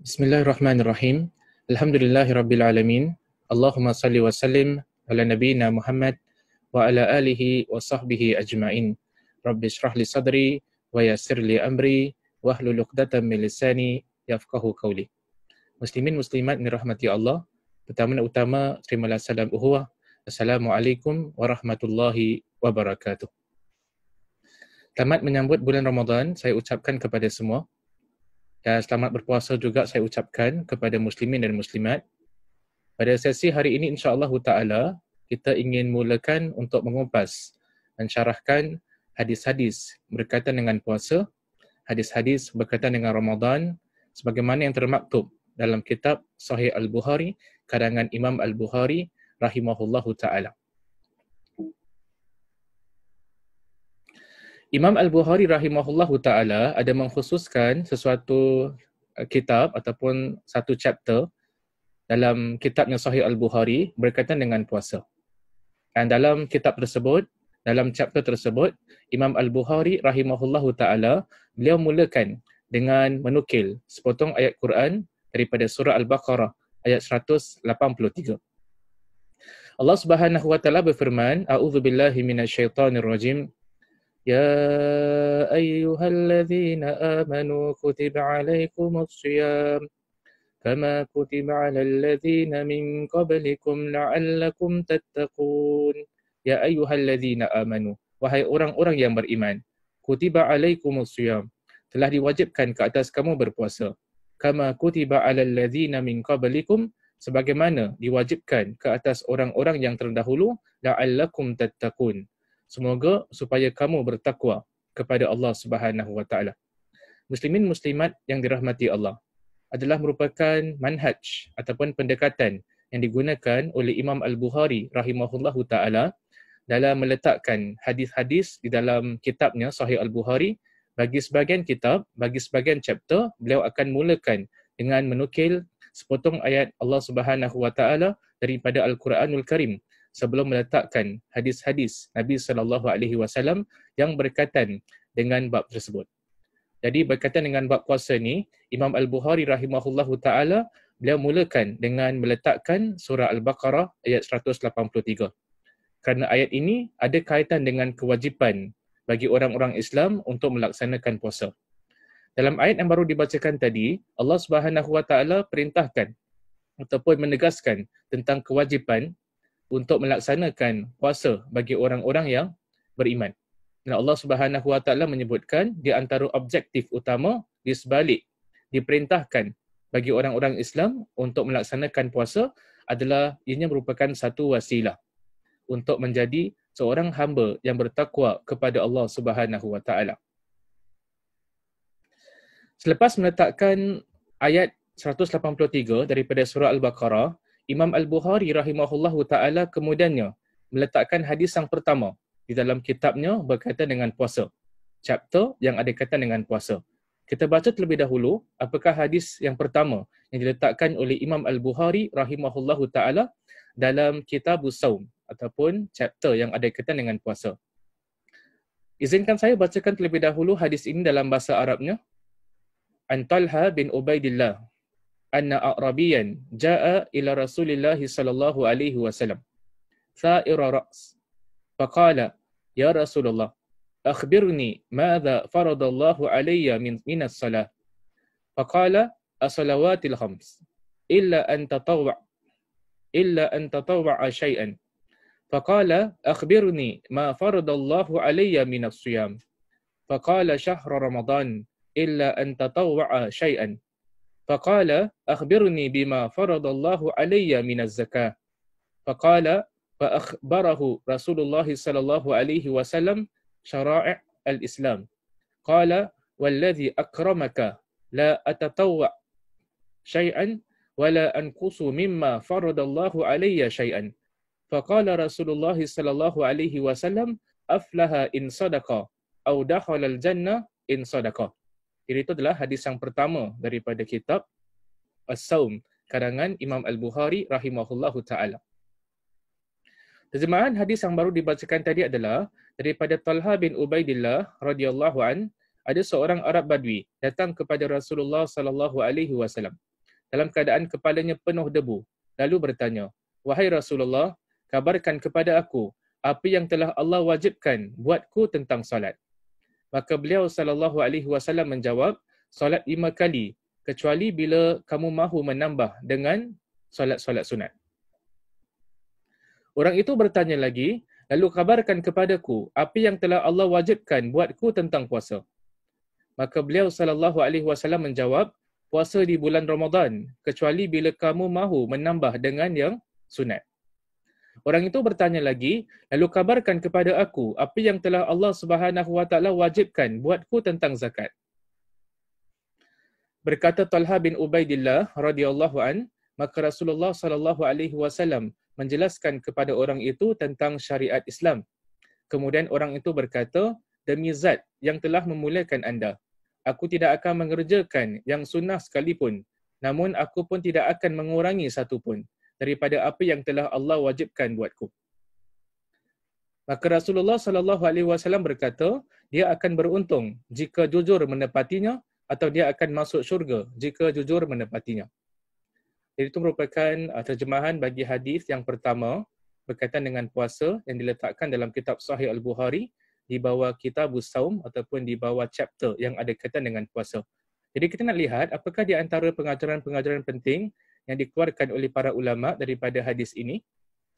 Bismillahirrahmanirrahim. Alhamdulillahirabbil alamin. Allahumma salli wa sallim ala nabiyyina Muhammad wa ala alihi wa sahbihi ajma'in. Rabbi shrah li sadri wa yassir li amri wahlul 'uqdatam min lisani yafqahu qawli. Muslimin muslimat yang dirahmati Allah, pertama-tama terimalah salam uhuwah. Assalamualaikum warahmatullahi wabarakatuh. Selamat menyambut bulan Ramadan saya ucapkan kepada semua. Dan selamat berpuasa juga saya ucapkan kepada muslimin dan muslimat. Pada sesi hari ini insya-Allah taala kita ingin mulakan untuk mengupas, mensyarahkan hadis-hadis berkaitan dengan puasa, hadis-hadis berkaitan dengan Ramadan sebagaimana yang termaktub dalam kitab Sahih Al-Bukhari karangan Imam Al-Bukhari rahimahullahu taala. Imam Al-Bukhari rahimahullahu ta'ala ada mengkhususkan sesuatu kitab ataupun satu chapter dalam kitabnya Sahih Al-Bukhari berkaitan dengan puasa. Dan dalam kitab tersebut, dalam chapter tersebut, Imam Al-Bukhari rahimahullahu ta'ala beliau mulakan dengan menukil sepotong ayat Quran daripada surah Al-Baqarah ayat 183. Allah Subhanahu wa ta'ala berfirman, A'udzubillahi minasyaitonirrajim. يا أيها الذين آمنوا كتب عليكم الصيام كما كتب على الذين من قبلكم لعلكم تتقون. يا أيها الذين آمنوا, wahai orang-orang yang beriman, kutiba alaikumus syiyam, telah diwajibkan ke atas kamu berpuasa. Kama kutiba alal ladzina min qablikum, sebagaimana diwajibkan ke atas orang-orang yang terdahulu, la'allakum tattaqun, semoga supaya kamu bertakwa kepada Allah Subhanahu wa taala. Muslimin muslimat yang dirahmati Allah, adalah merupakan manhaj ataupun pendekatan yang digunakan oleh Imam Al-Bukhari rahimahullahu taala dalam meletakkan hadis-hadis di dalam kitabnya Sahih Al-Bukhari. Bagi sebahagian kitab, bagi sebahagian chapter, beliau akan mulakan dengan menukil sepotong ayat Allah Subhanahu wa taala daripada Al-Quranul Karim sebelum meletakkan hadis-hadis Nabi SAW yang berkaitan dengan bab tersebut. Jadi berkaitan dengan bab puasa ni, Imam Al-Bukhari rahimahullahu ta'ala, beliau mulakan dengan meletakkan surah Al-Baqarah ayat 183. Kerana ayat ini ada kaitan dengan kewajipan bagi orang-orang Islam untuk melaksanakan puasa. Dalam ayat yang baru dibacakan tadi, Allah Subhanahu wa ta'ala perintahkan ataupun menegaskan tentang kewajipan untuk melaksanakan puasa bagi orang-orang yang beriman. Dan Allah Subhanahu wa taala menyebutkan di antara objektif utama di sebalik diperintahkan bagi orang-orang Islam untuk melaksanakan puasa adalah ianya merupakan satu wasilah untuk menjadi seorang hamba yang bertakwa kepada Allah Subhanahu wa taala. Selepas meletakkan ayat 183 daripada surah Al-Baqarah, Imam Al-Bukhari rahimahullahu ta'ala kemudiannya meletakkan hadis yang pertama di dalam kitabnya berkaitan dengan puasa. Chapter yang ada kaitan dengan puasa. Kita baca terlebih dahulu apakah hadis yang pertama yang diletakkan oleh Imam Al-Bukhari rahimahullahu ta'ala dalam Kitabus Shaum ataupun chapter yang ada kaitan dengan puasa. Izinkan saya bacakan terlebih dahulu hadis ini dalam bahasa Arabnya. An Talha bin Ubaidillah anna a'rabiyan jaa ila Rasulillah sallallahu alaihi wasallam tha'ira ra's faqala ya Rasulullah akhbirni madza faradallahu alayya min as-salah faqala as-salawatil khams illa an tatawwa shay'an faqala akhbirni ma faradallahu alayya min as-siyam faqala shahru ramadan illa an tatawwa shay'an فقال أخبرني بما فرض الله علي من الزكاة فقال فأخبره رسول الله صلى الله عليه وسلم شرائع الإسلام قال والذي أكرمك لا أتطوع شيئا ولا أنقص مما فرض الله علي شيئا فقال رسول الله صلى الله عليه وسلم أفلح إن صدق أو دخل الجنة إن صدق. Jadi itu adalah hadis yang pertama daripada kitab As-Shaum karangan Imam Al-Bukhari rahimahullahu ta'ala. Terjemahan hadis yang baru dibacakan tadi adalah daripada Talha bin Ubaidillah radhiyallahu an, ada seorang Arab Badui datang kepada Rasulullah sallallahu alaihi wasallam. dalam keadaan kepalanya penuh debu, lalu bertanya, "Wahai Rasulullah, kabarkan kepada aku apa yang telah Allah wajibkan buatku tentang salat." Maka beliau sallallahu alaihi wasallam menjawab, "Salat 5 kali, kecuali bila kamu mahu menambah dengan solat-solat sunat." Orang itu bertanya lagi, "Lalu kabarkan kepadaku apa yang telah Allah wajibkan buatku tentang puasa." Maka beliau sallallahu alaihi wasallam menjawab, "Puasa di bulan Ramadan, kecuali bila kamu mahu menambah dengan yang sunat." Orang itu bertanya lagi, "Lalu kabarkan kepada aku apa yang telah Allah Subhanahu wa taala wajibkan buatku tentang zakat." Berkata Talha bin Ubaidillah radhiyallahu an, maka Rasulullah sallallahu alaihi wasallam menjelaskan kepada orang itu tentang syariat Islam. Kemudian orang itu berkata, "Demi Zat yang telah memulakan anda, aku tidak akan mengerjakan yang sunnah sekalipun, namun aku pun tidak akan mengurangi satu pun daripada apa yang telah Allah wajibkan buatku." Maka Rasulullah sallallahu alaihi wasallam berkata, dia akan beruntung jika jujur menepatinya atau dia akan masuk syurga jika jujur menepatinya. Jadi itu merupakan terjemahan bagi hadis yang pertama berkaitan dengan puasa yang diletakkan dalam kitab Sahih Al-Bukhari di bawah Kitabus Saum ataupun di bawah chapter yang ada kaitan dengan puasa. Jadi kita nak lihat apakah di antara pengajaran-pengajaran penting yang dikeluarkan oleh para ulama daripada hadis ini.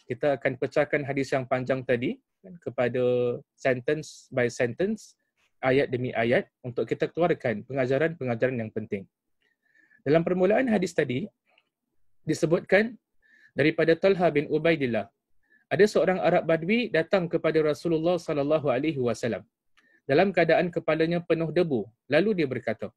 Kita akan pecahkan hadis yang panjang tadi kepada sentence by sentence, ayat demi ayat untuk kita keluarkan pengajaran-pengajaran yang penting. Dalam permulaan hadis tadi disebutkan daripada Talha bin Ubaidillah, ada seorang Arab Badui datang kepada Rasulullah sallallahu alaihi wasallam dalam keadaan kepalanya penuh debu. Lalu dia berkata.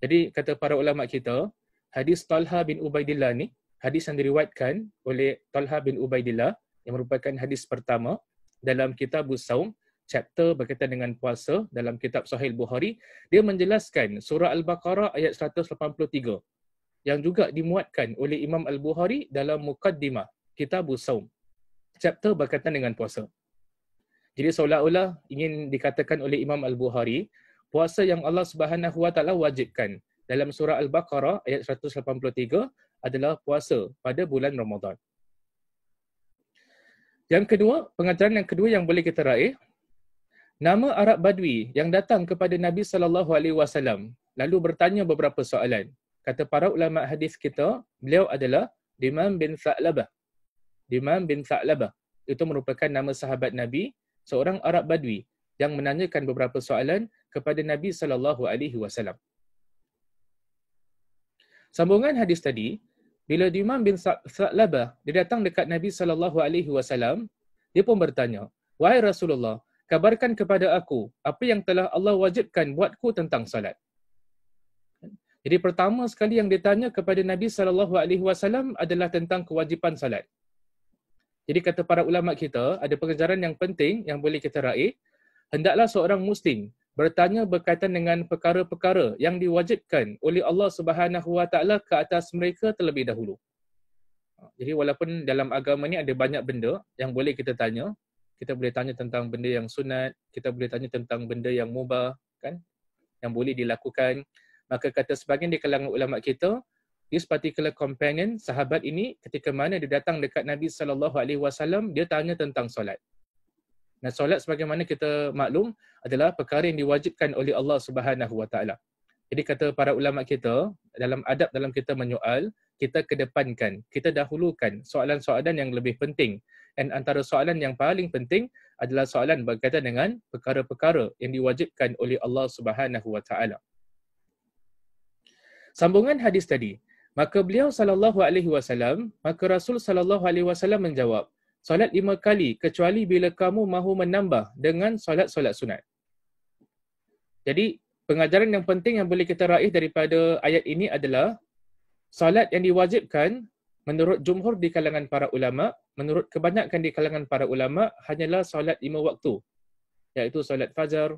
Jadi kata para ulama kita, hadis Talha bin Ubaidillah ni, hadis yang diriwayatkan oleh Talha bin Ubaidillah yang merupakan hadis pertama dalam Kitabus Saum, chapter berkaitan dengan puasa dalam kitab Sahih Bukhari, dia menjelaskan surah Al-Baqarah ayat 183 yang juga dimuatkan oleh Imam Al-Bukhari dalam Muqaddimah Kitabus Saum, chapter berkaitan dengan puasa. Jadi seolah-olah ingin dikatakan oleh Imam Al-Bukhari, puasa yang Allah Subhanahu wa taala wajibkan dalam surah Al-Baqarah ayat 183 adalah puasa pada bulan Ramadan. Yang kedua, pengajaran yang kedua yang boleh kita raih, nama Arab Badui yang datang kepada Nabi sallallahu alaihi wasallam lalu bertanya beberapa soalan. Kata para ulama hadis kita, beliau adalah Dimam bin Tha'labah. Dimam bin Tha'labah itu merupakan nama sahabat Nabi, seorang Arab Badui yang menanyakan beberapa soalan kepada Nabi sallallahu alaihi wasallam. Sambungan hadis tadi, bila Dimam bin Tha'labah dia datang dekat Nabi sallallahu alaihi wasallam, dia pun bertanya, "Wahai Rasulullah, kabarkan kepada aku apa yang telah Allah wajibkan buatku tentang salat." Jadi pertama sekali yang ditanya kepada Nabi sallallahu alaihi wasallam adalah tentang kewajipan salat. Jadi kata para ulama kita, ada pengajaran yang penting yang boleh kita raih, hendaklah seorang muslim bertanya berkaitan dengan perkara-perkara yang diwajibkan oleh Allah Subhanahu wa taala ke atas mereka terlebih dahulu. Jadi walaupun dalam agama ni ada banyak benda yang boleh kita tanya, kita boleh tanya tentang benda yang sunat, kita boleh tanya tentang benda yang mubah, kan, yang boleh dilakukan. Maka kata sebahagian di kalangan ulama kita, this particular companion, sahabat ini, ketika mana dia datang dekat Nabi sallallahu alaihi wasallam, dia tanya tentang solat. Nah, solat sebagaimana kita maklum adalah perkara yang diwajibkan oleh Allah Subhanahu wa taala. Jadi kata para ulama kita, dalam adab dalam kita menyoal, kita kedepankan, kita dahulukan soalan-soalan yang lebih penting. Dan antara soalan yang paling penting adalah soalan berkaitan dengan perkara-perkara yang diwajibkan oleh Allah Subhanahu wa taala. Sambungan hadis tadi, maka beliau sallallahu alaihi wasallam, maka Rasul sallallahu alaihi wasallam menjawab, "Solat 5 kali kecuali bila kamu mahu menambah dengan solat-solat sunat." Jadi, pengajaran yang penting yang boleh kita raih daripada ayat ini adalah solat yang diwajibkan menurut jumhur di kalangan para ulama, menurut kebanyakan di kalangan para ulama hanyalah solat 5 waktu, iaitu solat fajar,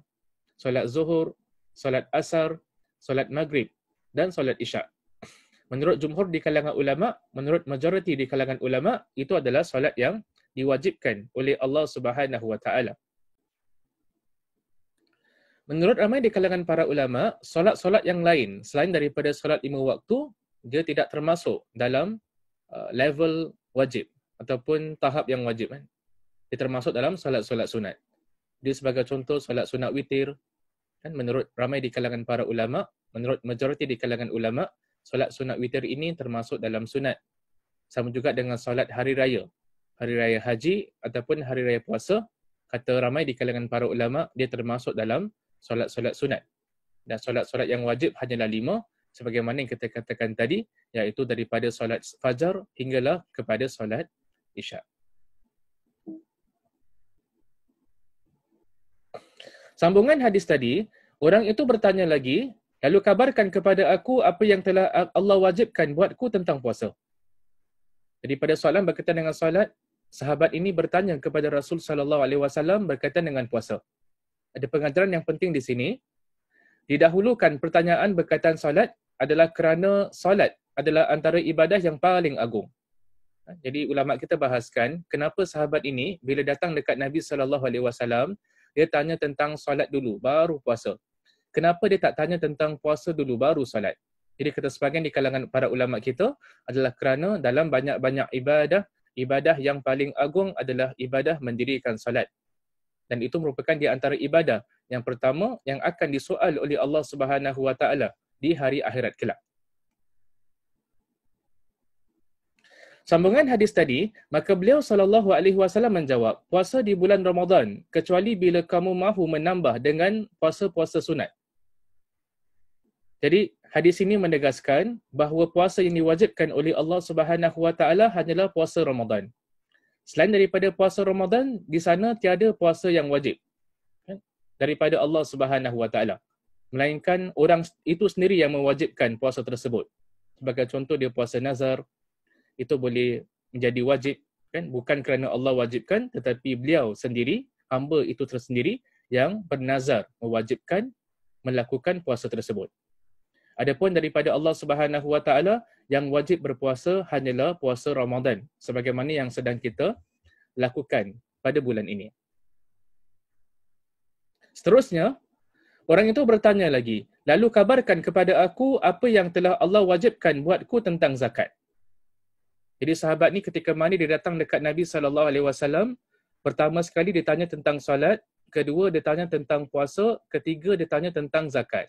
solat zuhur, solat asar, solat maghrib dan solat isyak. Menurut jumhur di kalangan ulama, menurut majoriti di kalangan ulama, itu adalah solat yang diwajibkan oleh Allah Subhanahu wa taala. Menurut ramai di kalangan para ulama, solat-solat yang lain selain daripada solat 5 waktu dia tidak termasuk dalam level wajib ataupun tahap yang wajib kan. Dia termasuk dalam solat-solat sunat. Dia sebagai contoh solat sunat witir kan, menurut ramai di kalangan para ulama, menurut majoriti di kalangan ulama, solat sunat witir ini termasuk dalam sunat. Sama juga dengan solat hari raya haji ataupun hari raya puasa, kata ramai di kalangan para ulama, dia termasuk dalam solat-solat sunat. Dan solat-solat yang wajib hanyalah 5, sebagaimana yang kita katakan tadi, iaitu daripada solat fajar hinggalah kepada solat isyak. Sambungan hadis tadi, orang itu bertanya lagi, lalu kabarkan kepada aku apa yang telah Allah wajibkan buatku tentang puasa. Jadi pada soalan berkaitan dengan solat, sahabat ini bertanya kepada Rasul sallallahu alaihi wasallam berkaitan dengan puasa. Ada pengajaran yang penting di sini. Didahulukan pertanyaan berkaitan solat adalah kerana solat adalah antara ibadah yang paling agung. Jadi ulama kita bahaskan kenapa sahabat ini bila datang dekat Nabi sallallahu alaihi wasallam dia tanya tentang solat dulu baru puasa. Kenapa dia tak tanya tentang puasa dulu baru solat? Jadi kata sebahagian di kalangan para ulama kita adalah kerana dalam banyak-banyak ibadah yang paling agung adalah ibadah mendirikan solat. Dan itu merupakan di antara ibadah yang pertama yang akan disoal oleh Allah Subhanahu Wa Taala di hari akhirat kelak. Sambungan hadis tadi, maka beliau sallallahu alaihi wasallam menjawab, puasa di bulan Ramadan kecuali bila kamu mahu menambah dengan puasa-puasa sunat. Jadi hadis ini menegaskan bahawa puasa yang diwajibkan oleh Allah Subhanahu Wa Taala hanyalah puasa Ramadan. Selain daripada puasa Ramadan, di sana tiada puasa yang wajib daripada Allah Subhanahu Wa Taala, melainkan orang itu sendiri yang mewajibkan puasa tersebut. Sebagai contoh dia puasa nazar, itu boleh menjadi wajib kan, bukan kerana Allah wajibkan tetapi beliau sendiri, hamba itu tersendiri yang bernazar mewajibkan melakukan puasa tersebut. Adapun daripada Allah Subhanahu Wa Taala yang wajib berpuasa hanyalah puasa Ramadan sebagaimana yang sedang kita lakukan pada bulan ini. Seterusnya, orang itu bertanya lagi, lalu kabarkan kepada aku apa yang telah Allah wajibkan buatku tentang zakat. Jadi sahabat ni ketika mana dia datang dekat Nabi sallallahu alaihi wasallam, pertama sekali dia tanya tentang solat, kedua dia tanya tentang puasa, ketiga dia tanya tentang zakat.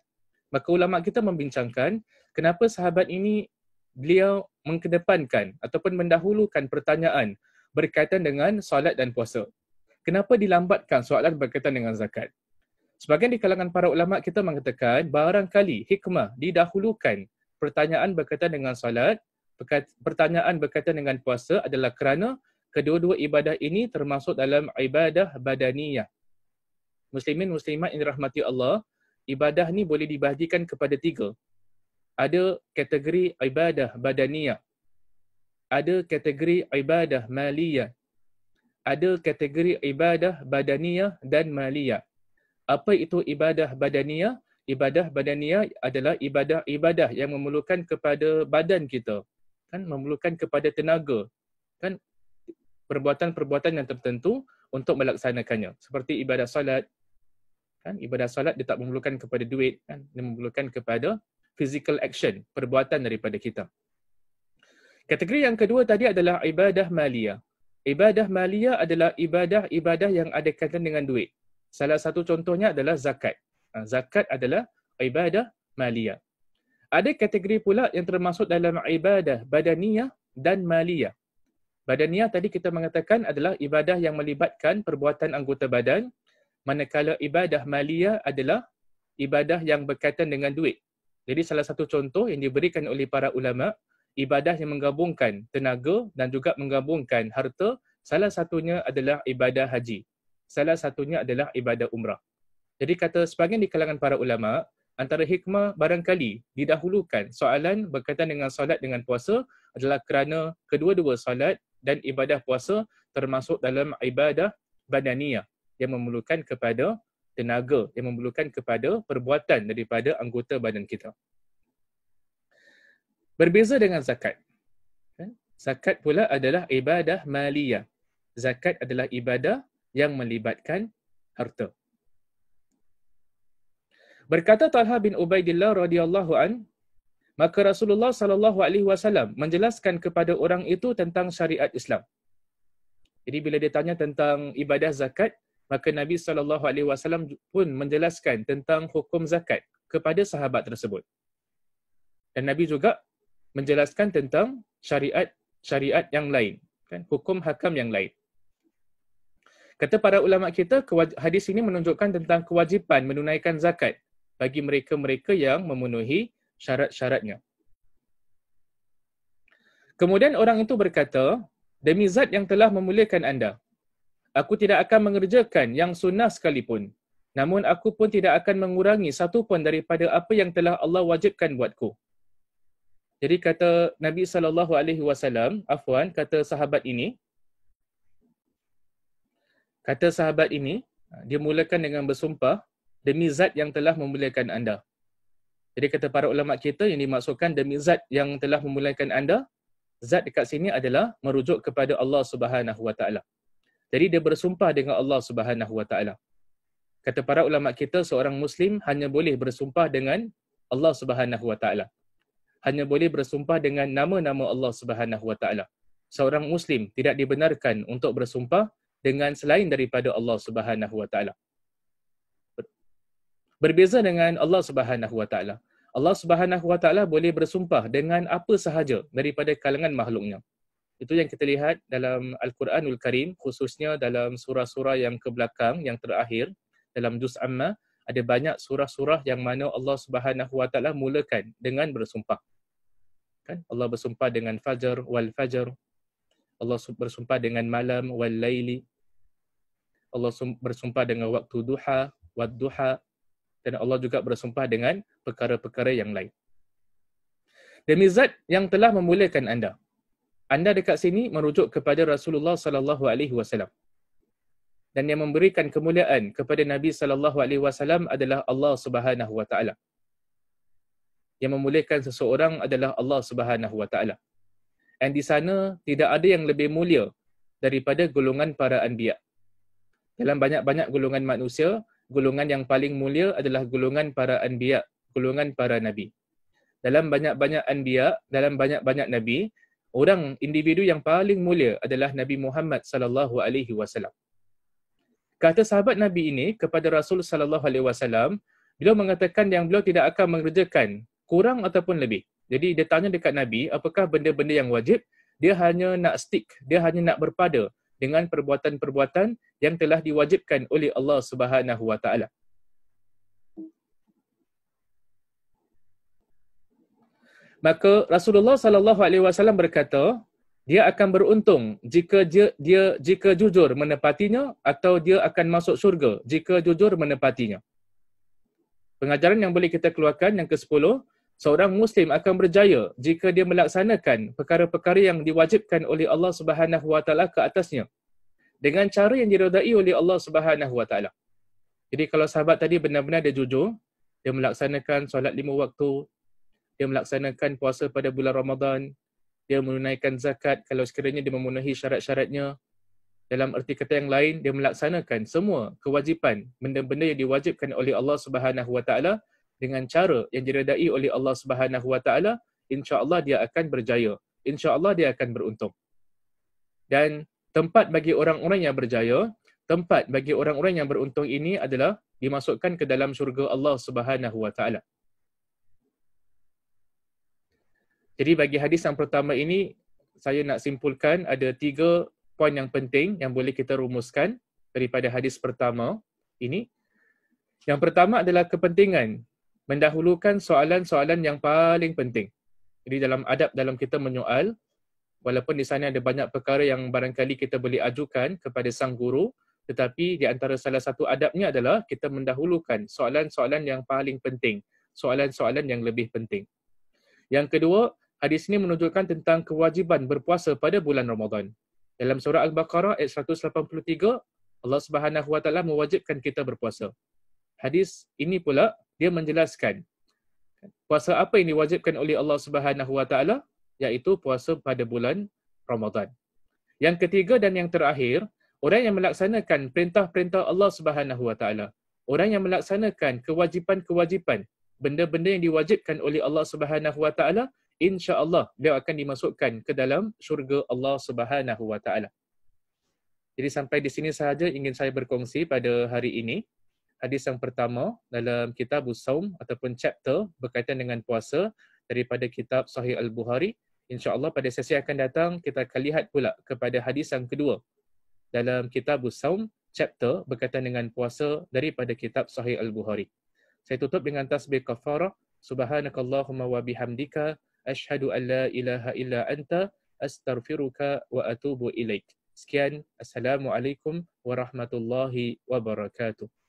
Maka ulama kita membincangkan kenapa sahabat ini beliau mengedepankan ataupun mendahulukan pertanyaan berkaitan dengan solat dan puasa. Kenapa dilambatkan soalan berkaitan dengan zakat? Sebahagian di kalangan para ulama kita mengatakan barangkali hikmah didahulukan pertanyaan berkaitan dengan solat, pertanyaan berkaitan dengan puasa adalah kerana kedua-dua ibadah ini termasuk dalam ibadah badaniyah. Muslimin muslimat yang dirahmati Allah, ibadah ni boleh dibahagikan kepada 3. Ada kategori ibadah badaniyah, ada kategori ibadah maliyah, ada kategori ibadah badaniyah dan maliyah. Apa itu ibadah badaniyah? Ibadah badaniyah adalah ibadah-ibadah yang memerlukan kepada badan kita, kan, memerlukan kepada tenaga, kan, perbuatan-perbuatan yang tertentu untuk melaksanakannya. Seperti ibadah solat, kan, ibadah solat dia tak memerlukan kepada duit, kan, dia memerlukan kepada physical action, perbuatan daripada kita. Kategori yang kedua tadi adalah ibadah maliyah. Ibadah maliyah adalah ibadah-ibadah yang ada kaitan dengan duit. Salah satu contohnya adalah zakat. Zakat adalah ibadah maliyah. Ada kategori pula yang termasuk dalam ibadah badaniyah dan maliyah. Badaniyah tadi kita mengatakan adalah ibadah yang melibatkan perbuatan anggota badan, manakala ibadah maliyah adalah ibadah yang berkaitan dengan duit. Jadi salah satu contoh yang diberikan oleh para ulama, ibadah yang menggabungkan tenaga dan juga menggabungkan harta, salah satunya adalah ibadah haji. Salah satunya adalah ibadah umrah. Jadi kata sebahagian di kalangan para ulama, antara hikmah barangkali didahulukan soalan berkaitan dengan solat dengan puasa adalah kerana kedua-dua solat dan ibadah puasa termasuk dalam ibadah badaniyah yang memerlukan kepada tenaga, yang memerlukan kepada perbuatan daripada anggota badan kita. Berbeza dengan zakat. Zakat pula adalah ibadah maliyah. Zakat adalah ibadah yang melibatkan harta. Berkata Talha bin Ubaidillah radhiyallahu an, Maka Rasulullah sallallahu alaihi wasallam menjelaskan kepada orang itu tentang syariat Islam. Jadi bila dia tanya tentang ibadah zakat, maka Nabi sallallahu alaihi wasallam pun menjelaskan tentang hukum zakat kepada sahabat tersebut. Dan Nabi juga menjelaskan tentang syariat yang lain, kan, hukum hakam yang lain. Kata para ulama kita, hadis ini menunjukkan tentang kewajipan menunaikan zakat bagi mereka-mereka yang memenuhi syarat-syaratnya. Kemudian orang itu berkata, demi zat yang telah memuliakan anda, aku tidak akan mengerjakan yang sunnah sekalipun. Namun aku pun tidak akan mengurangi satu pun daripada apa yang telah Allah wajibkan buatku. Jadi kata Nabi SAW, kata sahabat ini, dia mulakan dengan bersumpah, demi zat yang telah memuliakan anda. Jadi kata para ulama kita, yang dimaksudkan demi zat yang telah memuliakan anda, zat dekat sini adalah merujuk kepada Allah Subhanahu Wa Taala. Jadi dia bersumpah dengan Allah Subhanahu Wa Taala. Kata para ulama kita, seorang Muslim hanya boleh bersumpah dengan Allah Subhanahu Wa Taala. Hanya boleh bersumpah dengan nama-nama Allah Subhanahu Wa Taala. Seorang Muslim tidak dibenarkan untuk bersumpah dengan selain daripada Allah Subhanahu Wa Taala. Berbeza dengan Allah Subhanahu Wa Taala. Allah Subhanahu Wa Taala boleh bersumpah dengan apa sahaja daripada kalangan makhluknya. Itu yang kita lihat dalam Al-Quranul Karim, khususnya dalam surah-surah yang ke belakang, yang terakhir, dalam Juz Amma, ada banyak surah-surah yang mana Allah Subhanahu Wa Taala mulakan dengan bersumpah. Kan? Allah bersumpah dengan fajar wal fajar. Allah bersumpah dengan malam wal laili. Allah bersumpah dengan waktu duha wad duha. Dan Allah juga bersumpah dengan perkara-perkara yang lain. Demi zat yang telah memuliakan anda. Anda dekat sini merujuk kepada Rasulullah sallallahu alaihi wasallam. Dan yang memberikan kemuliaan kepada Nabi sallallahu alaihi wasallam adalah Allah Subhanahu wa taala. Yang memuliakan seseorang adalah Allah Subhanahu wa taala. Dan di sana tidak ada yang lebih mulia daripada golongan para anbiya. Dalam banyak-banyak golongan manusia, golongan yang paling mulia adalah golongan para anbiya, golongan para nabi. Dalam banyak-banyak anbiya, dalam banyak-banyak nabi, orang individu yang paling mulia adalah Nabi Muhammad sallallahu alaihi wasallam. Kata sahabat Nabi ini kepada Rasul sallallahu alaihi wasallam, beliau mengatakan yang beliau tidak akan mengerjakan kurang ataupun lebih. Jadi dia tanya dekat Nabi, apakah benda-benda yang wajib? Dia hanya nak stick, dia hanya nak berpada dengan perbuatan-perbuatan yang telah diwajibkan oleh Allah Subhanahu wa taala. Maka Rasulullah sallallahu alaihi wasallam berkata, dia akan beruntung jika jujur menepatinya, atau dia akan masuk syurga jika jujur menepatinya. Pengajaran yang boleh kita keluarkan yang ke-10, seorang Muslim akan berjaya jika dia melaksanakan perkara-perkara yang diwajibkan oleh Allah Subhanahu wa taala ke atasnya dengan cara yang diredai oleh Allah Subhanahu wa taala. Jadi kalau sahabat tadi benar-benar dia jujur, dia melaksanakan solat 5 waktu, dia melaksanakan puasa pada bulan Ramadan, dia menunaikan zakat kalau sekiranya dia memenuhi syarat-syaratnya. Dalam erti kata yang lain, dia melaksanakan semua kewajipan, benda-benda yang diwajibkan oleh Allah Subhanahu wa taala dengan cara yang diredai oleh Allah Subhanahu wa taala, insya-Allah dia akan berjaya. Insya-Allah dia akan beruntung. Dan tempat bagi orang-orang yang berjaya, tempat bagi orang-orang yang beruntung ini adalah dimasukkan ke dalam syurga Allah Subhanahu wa taala. Jadi bagi hadis yang pertama ini, saya nak simpulkan ada 3 poin yang penting yang boleh kita rumuskan daripada hadis pertama ini. Yang pertama adalah kepentingan mendahulukan soalan-soalan yang paling penting. Jadi dalam adab dalam kita menyoal, walaupun di sana ada banyak perkara yang barangkali kita boleh ajukan kepada sang guru, tetapi di antara salah satu adabnya adalah kita mendahulukan soalan-soalan yang paling penting, soalan-soalan yang lebih penting. Yang kedua, hadis ini menunjukkan tentang kewajiban berpuasa pada bulan Ramadan. Dalam surah Al-Baqarah ayat 183, Allah Subhanahu wa taala mewajibkan kita berpuasa. Hadis ini pula dia menjelaskan puasa apa yang diwajibkan oleh Allah Subhanahu wa taala, iaitu puasa pada bulan Ramadan. Yang ketiga dan yang terakhir, orang yang melaksanakan perintah-perintah Allah Subhanahu wa taala, orang yang melaksanakan kewajipan-kewajipan benda-benda yang diwajibkan oleh Allah Subhanahu Wa Taala, insya-Allah dia akan dimasukkan ke dalam syurga Allah Subhanahu Wa Taala. Jadi sampai di sini sahaja ingin saya berkongsi pada hari ini. Hadis yang pertama dalam kitab Shaum ataupun chapter berkaitan dengan puasa daripada kitab Sahih Al-Bukhari. InsyaAllah pada sesi akan datang kita akan lihat pula kepada hadis yang kedua dalam kitab Shaum chapter berkaitan dengan puasa daripada kitab Sahih Al-Bukhari. Saya tutup dengan tasbih kafarah. Subhanakallahumma wa bihamdika asyhadu an la ilaha illa anta astaghfiruka wa atubu ilaik. Sekian, Assalamualaikum warahmatullahi wabarakatuh.